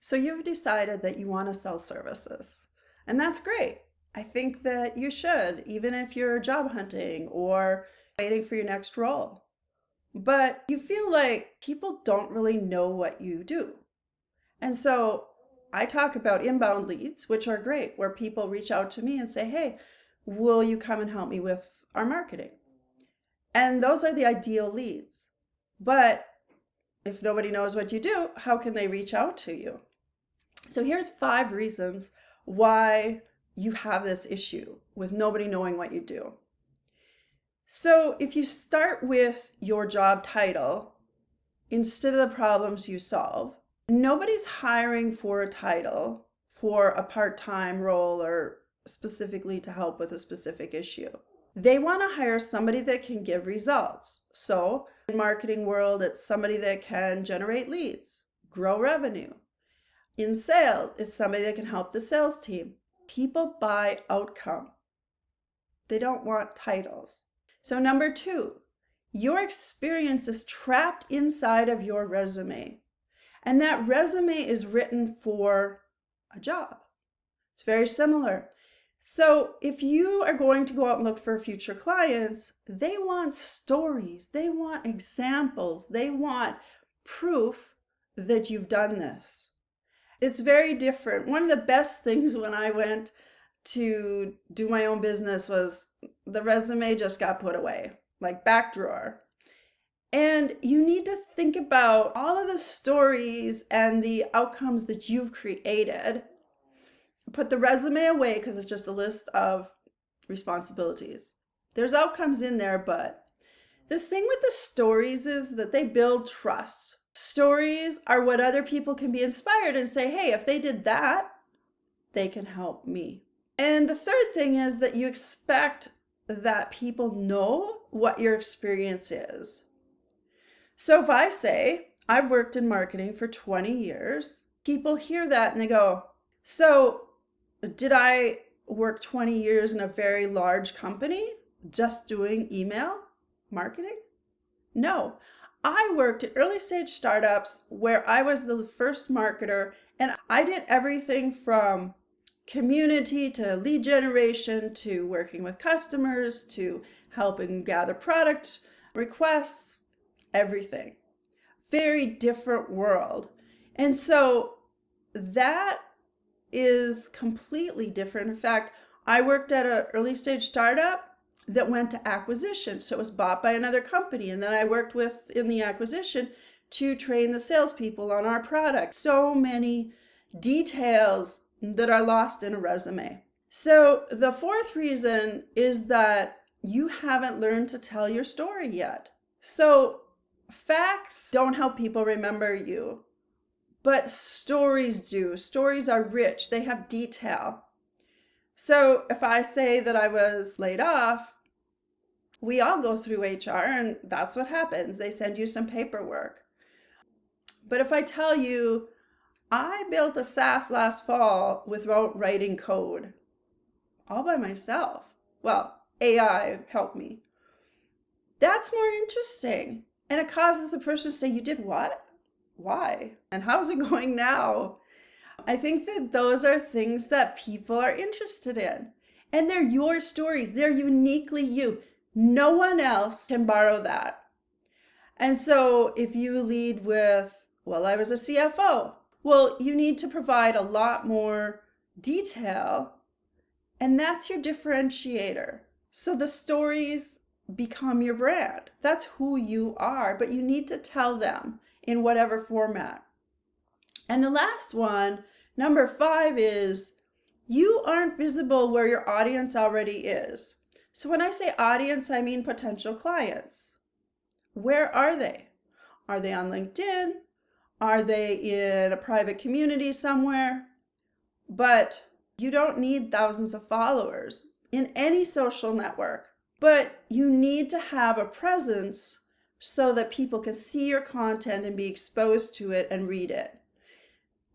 So you've decided that you want to sell services, and that's great. I think that you should, even if you're job hunting or waiting for your next role. But you feel like people don't really know what you do. And so I talk about inbound leads, which are great, where people reach out to me and say, hey, will you come and help me with our marketing? And those are the ideal leads. But if nobody knows what you do, how can they reach out to you? So here's 5 reasons why you have this issue with nobody knowing what you do. So if you start with your job title instead of the problems you solve, nobody's hiring for a title for a part-time role or specifically to help with a specific issue. They want to hire somebody that can give results. So in marketing world, it's somebody that can generate leads, grow revenue. In sales, it's somebody that can help the sales team. People buy outcome. They don't want titles. So number 2, your experience is trapped inside of your resume. And that resume is written for a job. It's very similar. So if you are going to go out and look for future clients, they want stories, they want examples, they want proof that you've done this. It's very different. One of the best things when I went to do my own business was the resume just got put away, like back drawer. And you need to think about all of the stories and the outcomes that you've created. Put the resume away because it's just a list of responsibilities. There's outcomes in there, but the thing with the stories is that they build trust. Stories are what other people can be inspired and say, hey, if they did that, they can help me. And the third thing is that you expect that people know what your experience is. So if I say, I've worked in marketing for 20 years, people hear that and they go, so did I work 20 years in a very large company just doing email marketing? No. I worked at early stage startups where I was the first marketer, and I did everything from community to lead generation to working with customers to helping gather product requests, everything. Very different world. And so that is completely different. In fact, I worked at an early stage startup that went to acquisition. So it was bought by another company. And then I worked with in the acquisition to train the salespeople on our product. So many details that are lost in a resume. So the 4th reason is that you haven't learned to tell your story yet. So facts don't help people remember you, but stories do. Stories are rich. They have detail. So if I say that I was laid off, we all go through HR and that's what happens. They send you some paperwork. But if I tell you, I built a SaaS last fall without writing code, all by myself. Well, AI helped me. That's more interesting. And it causes the person to say, you did what? Why? And how's it going now? I think that those are things that people are interested in. And they're your stories. They're uniquely you. No one else can borrow that. And so if you lead with, well, I was a CFO, well, you need to provide a lot more detail. And that's your differentiator. So the stories become your brand. That's who you are, but you need to tell them in whatever format. And the last one, number 5, is you aren't visible where your audience already is. So when I say audience, I mean potential clients. Where are they? Are they on LinkedIn? Are they in a private community somewhere? But you don't need thousands of followers in any social network, but you need to have a presence so that people can see your content and be exposed to it and read it.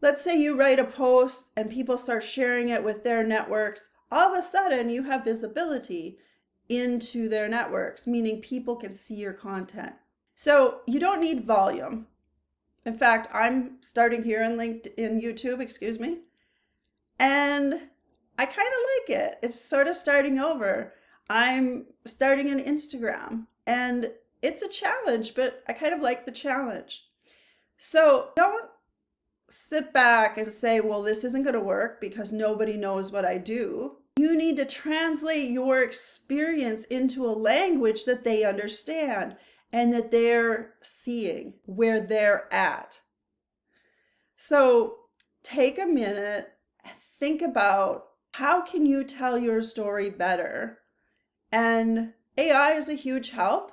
Let's say you write a post and people start sharing it with their networks. All of a sudden, you have visibility into their networks, meaning people can see your content. So you don't need volume. In fact, I'm starting here in YouTube, excuse me, and I kind of like it. It's sort of starting over. I'm starting an Instagram, and it's a challenge, but I kind of like the challenge. So don't sit back and say, well, this isn't going to work because nobody knows what I do. You need to translate your experience into a language that they understand and that they're seeing where they're at. So take a minute, think about how can you tell your story better? And AI is a huge help.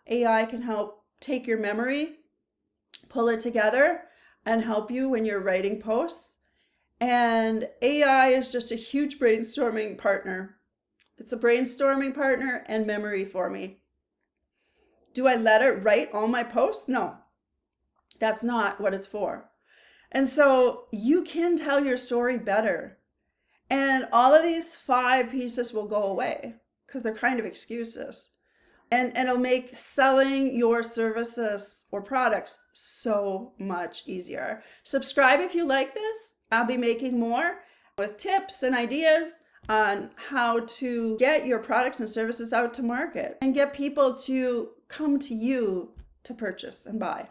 AI can help take your memory, pull it together, and help you when you're writing posts. And AI is just a huge brainstorming partner. It's a brainstorming partner and memory for me. Do I let it write all my posts? No, that's not what it's for. And so you can tell your story better. And all of these 5 pieces will go away because they're kind of excuses. And it'll make selling your services or products so much easier. Subscribe if you like this. I'll be making more with tips and ideas on how to get your products and services out to market and get people to come to you to purchase and buy.